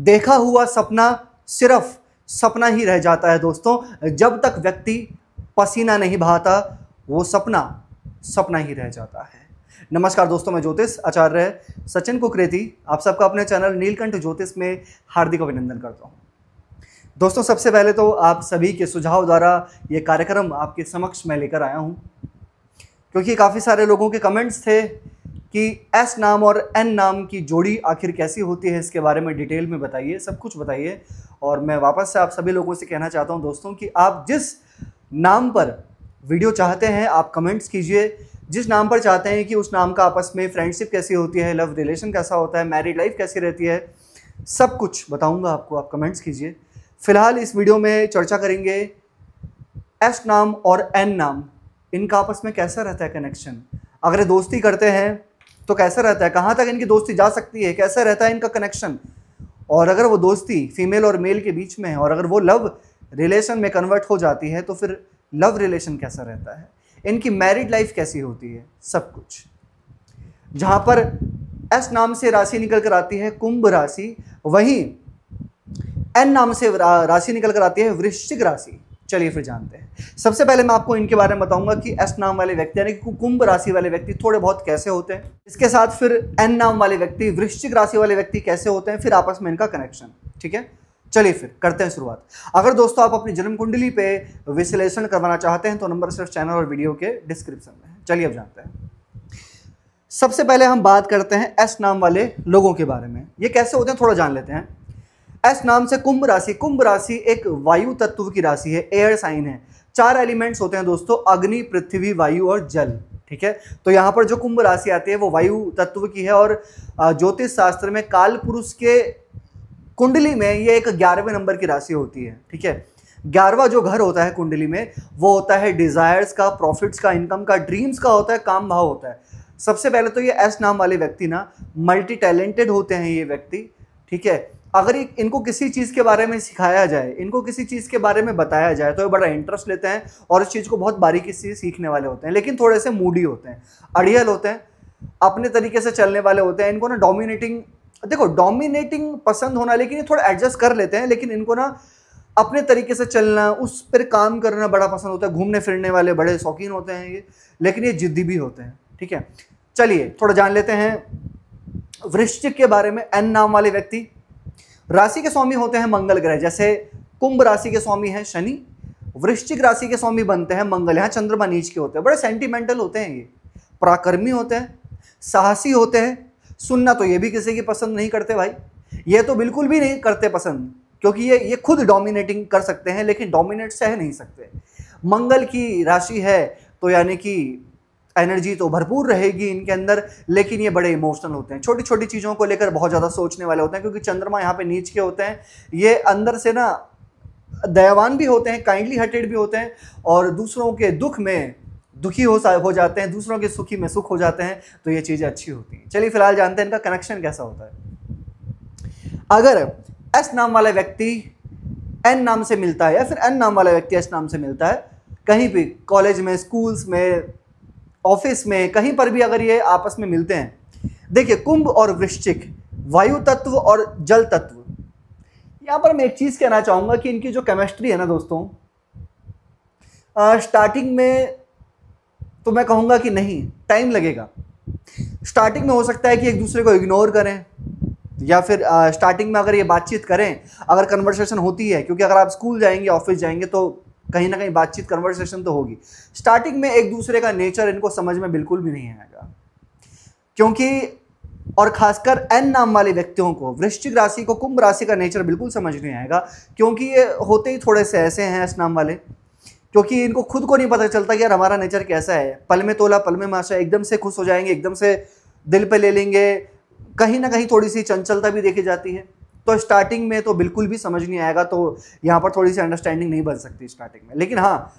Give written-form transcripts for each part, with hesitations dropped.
देखा हुआ सपना सिर्फ सपना ही रह जाता है दोस्तों। जब तक व्यक्ति पसीना नहीं बहाता वो सपना सपना ही रह जाता है। नमस्कार दोस्तों, मैं ज्योतिष आचार्य सचिन कुकरेती आप सबका अपने चैनल नीलकंठ ज्योतिष में हार्दिक अभिनंदन करता हूं। दोस्तों, सबसे पहले तो आप सभी के सुझाव द्वारा ये कार्यक्रम आपके समक्ष मैं लेकर आया हूं, क्योंकि काफ़ी सारे लोगों के कमेंट्स थे कि एस नाम और एन नाम की जोड़ी आखिर कैसी होती है, इसके बारे में डिटेल में बताइए, सब कुछ बताइए। और मैं वापस से आप सभी लोगों से कहना चाहता हूं दोस्तों कि आप जिस नाम पर वीडियो चाहते हैं आप कमेंट्स कीजिए। जिस नाम पर चाहते हैं कि उस नाम का आपस में फ्रेंडशिप कैसी होती है, लव रिलेशन कैसा होता है, मैरिड लाइफ कैसी रहती है, सब कुछ बताऊंगा आपको, आप कमेंट्स कीजिए। फिलहाल इस वीडियो में चर्चा करेंगे एस नाम और एन नाम, इनका आपस में कैसा रहता है कनेक्शन। अगर दोस्ती करते हैं तो कैसा रहता है, कहाँ तक इनकी दोस्ती जा सकती है, कैसा रहता है इनका कनेक्शन। और अगर वो दोस्ती फीमेल और मेल के बीच में है और अगर वो लव रिलेशन में कन्वर्ट हो जाती है तो फिर लव रिलेशन कैसा रहता है, इनकी मैरिड लाइफ कैसी होती है, सब कुछ। जहाँ पर एस नाम से राशि निकल कर आती है कुंभ राशि, वहीं एन नाम से राशि निकल कर आती है वृश्चिक राशि। चलिए फिर जानते हैं। सबसे पहले मैं आपको इनके बारे में बताऊंगा कि एस नाम वाले व्यक्ति यानी कि कुंभ राशि वाले व्यक्ति थोड़े बहुत कैसे होते हैं, इसके साथ फिर एन नाम वाले व्यक्ति वृश्चिक राशि वाले व्यक्ति कैसे होते हैं, फिर आपस में इनका कनेक्शन। ठीक है, चलिए फिर करते हैं शुरुआत। अगर दोस्तों आप अपनी जन्म कुंडली पे विश्लेषण करवाना चाहते हैं तो नंबर सिर्फ चैनल और वीडियो के डिस्क्रिप्शन में है। चलिए अब जानते हैं। सबसे पहले हम बात करते हैं एस नाम वाले लोगों के बारे में। ये कैसे होते हैं थोड़ा जान लेते हैं। एस नाम से कुंभ राशि एक वायु तत्व की राशि है, एयर साइन है। 4 एलिमेंट्स होते हैं दोस्तों, अग्नि, पृथ्वी, वायु और जल। ठीक है, तो यहाँ पर जो कुंभ राशि आती है वो वायु तत्व की है और ज्योतिष शास्त्र में काल पुरुष के कुंडली में ये एक 11वें नंबर की राशि होती है। ठीक है, 11वां जो घर होता है कुंडली में वो होता है डिजायर्स का, प्रॉफिट्स का, इनकम का, ड्रीम्स का होता है, काम भाव होता है। सबसे पहले तो ये एस नाम वाले व्यक्ति ना मल्टी टैलेंटेड होते हैं ये व्यक्ति। ठीक है, अगर इनको किसी चीज़ के बारे में सिखाया जाए, इनको किसी चीज़ के बारे में बताया जाए तो ये बड़ा इंटरेस्ट लेते हैं और इस चीज़ को बहुत बारीकी से सीखने वाले होते हैं। लेकिन थोड़े से मूडी होते हैं, अड़ियल होते हैं, अपने तरीके से चलने वाले होते हैं। इनको ना डोमिनेटिंग पसंद होना, लेकिन ये थोड़ा एडजस्ट कर लेते हैं। लेकिन इनको ना अपने तरीके से चलना, उस पर काम करना बड़ा पसंद होता है। घूमने फिरने वाले बड़े शौकीन होते हैं ये, लेकिन ये जिद्दी भी होते हैं। ठीक है, चलिए थोड़ा जान लेते हैं वृश्चिक के बारे में। एन नाम वाले व्यक्ति राशि के स्वामी होते हैं मंगल ग्रह। जैसे कुंभ राशि के स्वामी हैं शनि, वृश्चिक राशि के स्वामी बनते हैं मंगल। यहाँ चंद्रमा नीच के होते हैं, बड़े सेंटिमेंटल होते हैं ये, पराक्रमी होते हैं, साहसी होते हैं। सुनना तो ये भी किसी की पसंद नहीं करते भाई, ये तो बिल्कुल भी नहीं करते पसंद, क्योंकि ये खुद डोमिनेटिंग कर सकते हैं लेकिन डोमिनेट सह नहीं सकते। मंगल की राशि है तो यानी कि एनर्जी तो भरपूर रहेगी इनके अंदर, लेकिन ये बड़े इमोशनल होते हैं। छोटी छोटी चीज़ों को लेकर बहुत ज़्यादा सोचने वाले होते हैं, क्योंकि चंद्रमा यहाँ पे नीच के होते हैं। ये अंदर से ना दयावान भी होते हैं, काइंडली हार्टेड भी होते हैं और दूसरों के दुख में दुखी हो जाते हैं, दूसरों के सुखी में सुख हो जाते हैं। तो ये चीज़ें अच्छी होती हैं। चलिए फिलहाल जानते हैं इनका कनेक्शन कैसा होता है। अगर एस नाम वाला व्यक्ति एन नाम से मिलता है या फिर एन नाम वाला व्यक्ति एस नाम से मिलता है, कहीं भी कॉलेज में, स्कूल्स में, ऑफिस में, कहीं पर भी अगर ये आपस में मिलते हैं। देखिए, कुंभ और वृश्चिक वायु तत्व और जल तत्व। यहाँ पर मैं एक चीज़ कहना चाहूँगा कि इनकी जो केमिस्ट्री है ना दोस्तों, स्टार्टिंग में तो मैं कहूँगा कि नहीं, टाइम लगेगा। स्टार्टिंग में हो सकता है कि एक दूसरे को इग्नोर करें, या फिर स्टार्टिंग में अगर ये बातचीत करें, अगर कन्वर्सेशन होती है, क्योंकि अगर आप स्कूल जाएंगे, ऑफिस जाएंगे तो कहीं ना कहीं बातचीत, कन्वर्सेशन तो होगी। स्टार्टिंग में एक दूसरे का नेचर इनको समझ में बिल्कुल भी नहीं आएगा, क्योंकि और खासकर एन नाम वाले व्यक्तियों को, वृश्चिक राशि को कुंभ राशि का नेचर बिल्कुल समझ नहीं आएगा, क्योंकि ये होते ही थोड़े से ऐसे हैं एस नाम वाले, क्योंकि इनको खुद को नहीं पता चलता कि यार हमारा नेचर कैसा है। पल में तोला पल में माशा, एकदम से खुश हो जाएंगे, एकदम से दिल पे ले लेंगे, कहीं ना कहीं थोड़ी सी चंचलता भी देखी जाती है। तो स्टार्टिंग में तो बिल्कुल भी समझ नहीं आएगा, तो यहाँ पर थोड़ी सी अंडरस्टैंडिंग नहीं बन सकती स्टार्टिंग में। लेकिन हाँ,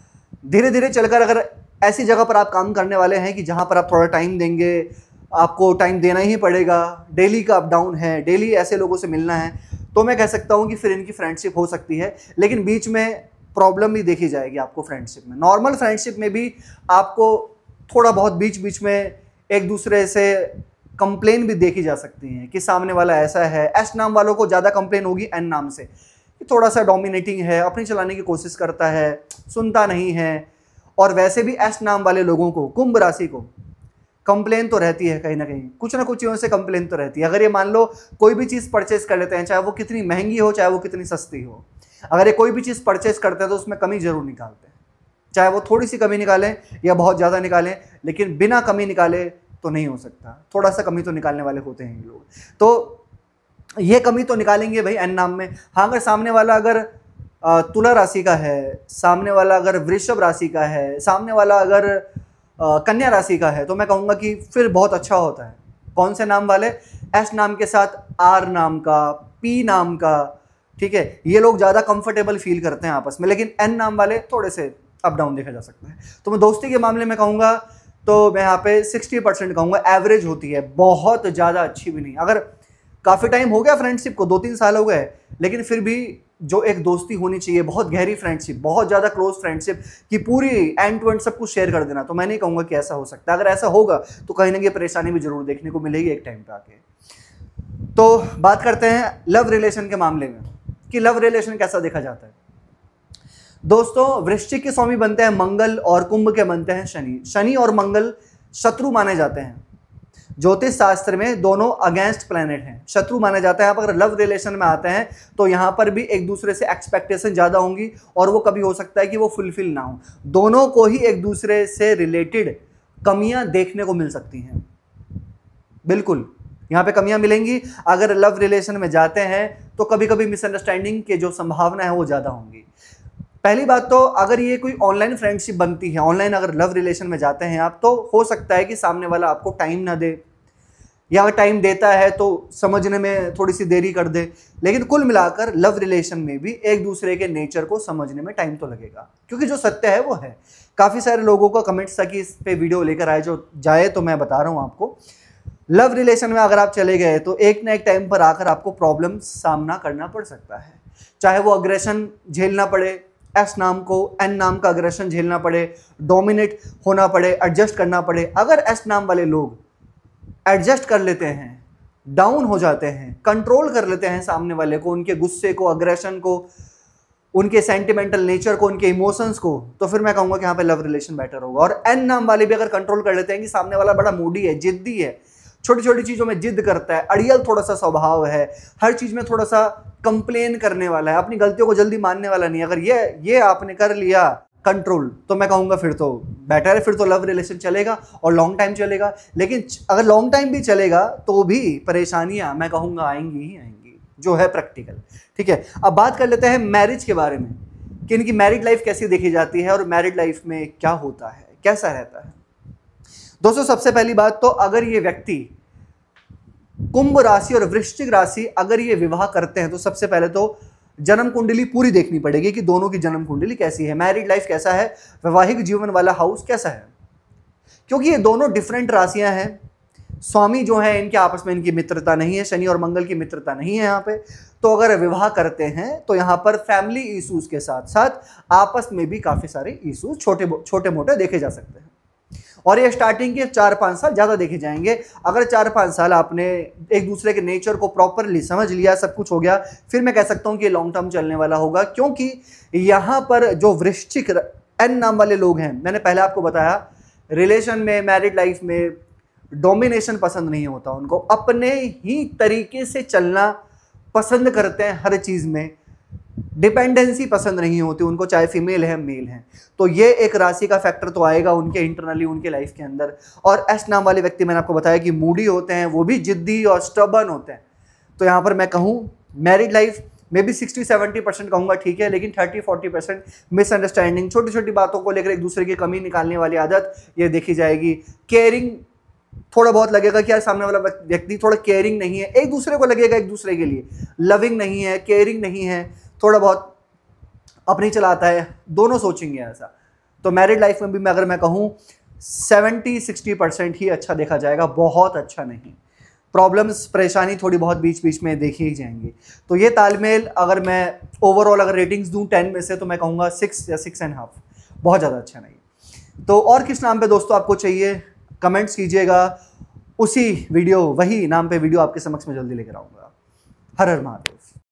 धीरे धीरे चलकर अगर ऐसी जगह पर आप काम करने वाले हैं कि जहाँ पर आप थोड़ा टाइम देंगे, आपको टाइम देना ही पड़ेगा, डेली का अप डाउन है, डेली ऐसे लोगों से मिलना है, तो मैं कह सकता हूँ कि फिर इनकी फ्रेंडशिप हो सकती है। लेकिन बीच में प्रॉब्लम भी देखी जाएगी आपको फ्रेंडशिप में। नॉर्मल फ्रेंडशिप में भी आपको थोड़ा बहुत बीच बीच में एक दूसरे से कंप्लेन भी देखी जा सकती है कि सामने वाला ऐसा है। एस नाम वालों को ज़्यादा कंप्लेन होगी एन नाम से, कि थोड़ा सा डोमिनेटिंग है, अपनी चलाने की कोशिश करता है, सुनता नहीं है। और वैसे भी एस नाम वाले लोगों को, कुंभ राशि को, कंप्लेन तो रहती है कहीं ना कहीं, कुछ ना कुछ चीज़ों से कंप्लेन तो रहती है। अगर ये मान लो कोई भी चीज़ परचेज कर लेते हैं, चाहे वो कितनी महंगी हो चाहे वो कितनी सस्ती हो, अगर ये कोई भी चीज़ परचेज करते हैं तो उसमें कमी जरूर निकालते हैं, चाहे वो थोड़ी सी कमी निकालें या बहुत ज़्यादा निकालें, लेकिन बिना कमी निकाले तो नहीं हो सकता। थोड़ा सा कमी तो निकालने वाले होते हैं ये लोग, तो ये कमी तो निकालेंगे भाई एन नाम में। हाँ, अगर सामने वाला अगर तुला राशि का है, सामने वाला अगर वृषभ राशि का है, सामने वाला अगर कन्या राशि का है, तो मैं कहूँगा कि फिर बहुत अच्छा होता है। कौन से नाम वाले? एस नाम के साथ आर नाम का, पी नाम का, ठीक है, ये लोग ज़्यादा कंफर्टेबल फील करते हैं आपस में, लेकिन एन नाम वाले थोड़े से अप डाउन देखा जा सकता है। तो मैं दोस्ती के मामले में कहूँगा तो मैं यहाँ पे 60% कहूँगा, एवरेज होती है, बहुत ज़्यादा अच्छी भी नहीं। अगर काफ़ी टाइम हो गया फ्रेंडशिप को, 2-3 साल हो गए, लेकिन फिर भी जो एक दोस्ती होनी चाहिए, बहुत गहरी फ्रेंडशिप, बहुत ज़्यादा क्लोज फ्रेंडशिप कि पूरी एंड टू एंड सब कुछ शेयर कर देना, तो मैं नहीं कहूँगा कि ऐसा हो सकता है। अगर ऐसा होगा तो कहीं ना कहीं परेशानी भी जरूर देखने को मिलेगी एक टाइम पे आके। तो बात करते हैं लव रिलेशन के मामले में कि लव रिलेशन कैसा देखा जाता है। दोस्तों, वृश्चिक के स्वामी बनते हैं मंगल और कुंभ के बनते हैं शनि। शनि और मंगल शत्रु माने जाते हैं। ज्योतिष शास्त्र में दोनों अगेंस्ट प्लैनेट हैं, शत्रु माने जाते हैं। आप अगर लव रिलेशन में आते हैं तो यहाँ पर भी एक दूसरे से एक्सपेक्टेशन ज़्यादा होंगी और वो कभी हो सकता है कि वो फुलफिल ना हो। दोनों को ही एक दूसरे से रिलेटेड कमियां देखने को मिल सकती हैं, बिल्कुल यहाँ पे कमियां मिलेंगी। अगर लव रिलेशन में जाते हैं तो कभी कभी मिसअंडरस्टैंडिंग के जो संभावना है वो ज़्यादा होंगी। पहली बात तो अगर ये कोई ऑनलाइन फ्रेंडशिप बनती है, ऑनलाइन अगर लव रिलेशन में जाते हैं आप, तो हो सकता है कि सामने वाला आपको टाइम ना दे, या अगर टाइम देता है तो समझने में थोड़ी सी देरी कर दे। लेकिन कुल मिलाकर लव रिलेशन में भी एक दूसरे के नेचर को समझने में टाइम तो लगेगा, क्योंकि जो सत्य है वो है। काफ़ी सारे लोगों का कमेंट्स था कि इस पे वीडियो लेकर आए जो जाए, तो मैं बता रहा हूँ आपको, लव रिलेशन में अगर आप चले गए तो एक ना एक टाइम पर आकर आपको प्रॉब्लम सामना करना पड़ सकता है। चाहे वो अग्रेशन झेलना पड़े, एस नाम को, एन नाम का अग्रेशन झेलना पड़े, डोमिनेट होना पड़े, एडजस्ट करना पड़े। अगर एस नाम वाले लोग एडजस्ट कर लेते हैं, डाउन हो जाते हैं, कंट्रोल कर लेते हैं सामने वाले को, उनके गुस्से को, अग्रेशन को, उनके सेंटिमेंटल नेचर को, उनके इमोशंस को, तो फिर मैं कहूँगा कि यहाँ पे लव रिलेशन बेटर होगा। और एन नाम वाले भी अगर कंट्रोल कर लेते हैं कि सामने वाला बड़ा मूडी है, जिद्दी है, छोटी छोटी चीज़ों में जिद करता है, अड़ियल थोड़ा सा स्वभाव है, हर चीज़ में थोड़ा सा कंप्लेन करने वाला है, अपनी गलतियों को जल्दी मानने वाला नहीं, अगर ये आपने कर लिया कंट्रोल, तो मैं कहूँगा फिर तो बेटर है, फिर तो लव रिलेशन चलेगा और लॉन्ग टाइम चलेगा। लेकिन अगर लॉन्ग टाइम भी चलेगा तो भी परेशानियाँ मैं कहूँगा आएंगी ही आएंगी, जो है प्रैक्टिकल। ठीक है, अब बात कर लेते हैं मैरिज के बारे में कि इनकी मैरिड लाइफ कैसी देखी जाती है और मैरिड लाइफ में क्या होता है, कैसा रहता है। दोस्तों, सबसे पहली बात तो अगर ये व्यक्ति कुंभ राशि और वृश्चिक राशि अगर ये विवाह करते हैं तो सबसे पहले तो जन्म कुंडली पूरी देखनी पड़ेगी कि दोनों की जन्म कुंडली कैसी है, मैरिड लाइफ कैसा है, वैवाहिक जीवन वाला हाउस कैसा है, क्योंकि ये दोनों डिफरेंट राशियां हैं। स्वामी जो है इनके आपस में इनकी मित्रता नहीं है, शनि और मंगल की मित्रता नहीं है यहाँ पे। तो अगर विवाह करते हैं तो यहाँ पर फैमिली इश्यूज के साथ साथ आपस में भी काफी सारे इश्यूज छोटे मोटे देखे जा सकते हैं। और ये स्टार्टिंग के 4-5 साल ज़्यादा देखे जाएंगे। अगर 4-5 साल आपने एक दूसरे के नेचर को प्रॉपरली समझ लिया, सब कुछ हो गया, फिर मैं कह सकता हूँ कि ये लॉन्ग टर्म चलने वाला होगा। क्योंकि यहाँ पर जो वृश्चिक एन नाम वाले लोग हैं, मैंने पहले आपको बताया, रिलेशन में, मैरिड लाइफ में डोमिनेशन पसंद नहीं होता उनको, अपने ही तरीके से चलना पसंद करते हैं, हर चीज़ में डिपेंडेंसी पसंद नहीं होती उनको, चाहे फीमेल है मेल है। तो ये एक राशि का फैक्टर तो आएगा उनके इंटरनली, उनके लाइफ के अंदर। और एस नाम वाले व्यक्ति मैंने आपको बताया कि मूडी होते हैं, वो भी जिद्दी और स्टबर्न होते हैं। तो यहाँ पर मैं कहूँ मैरिड लाइफ में भी 60-70% कहूँगा ठीक है, लेकिन 30-40% मिसअंडरस्टैंडिंग, छोटी छोटी बातों को लेकर एक दूसरे की कमी निकालने वाली आदत ये देखी जाएगी। केयरिंग थोड़ा बहुत लगेगा कि यार सामने वाला व्यक्ति थोड़ा केयरिंग नहीं है, एक दूसरे को लगेगा एक दूसरे के लिए लविंग नहीं है, केयरिंग नहीं है, थोड़ा बहुत अपनी चलाता है, दोनों सोचेंगे ऐसा। तो मैरिड लाइफ में भी अगर मैं कहूँ 70-60% ही अच्छा देखा जाएगा, बहुत अच्छा नहीं। प्रॉब्लम्स, परेशानी थोड़ी बहुत बीच बीच में देखी ही जाएंगी। तो ये तालमेल, अगर मैं ओवरऑल अगर रेटिंग्स दूं 10 में से, तो मैं कहूँगा 6 या 6.5, बहुत ज़्यादा अच्छा नहीं। तो और किस नाम पे दोस्तों आपको चाहिए कमेंट्स कीजिएगा, उसी वीडियो, वही नाम पे वीडियो आपके समक्ष में जल्दी लेकर आऊँगा। हर हर महादेव।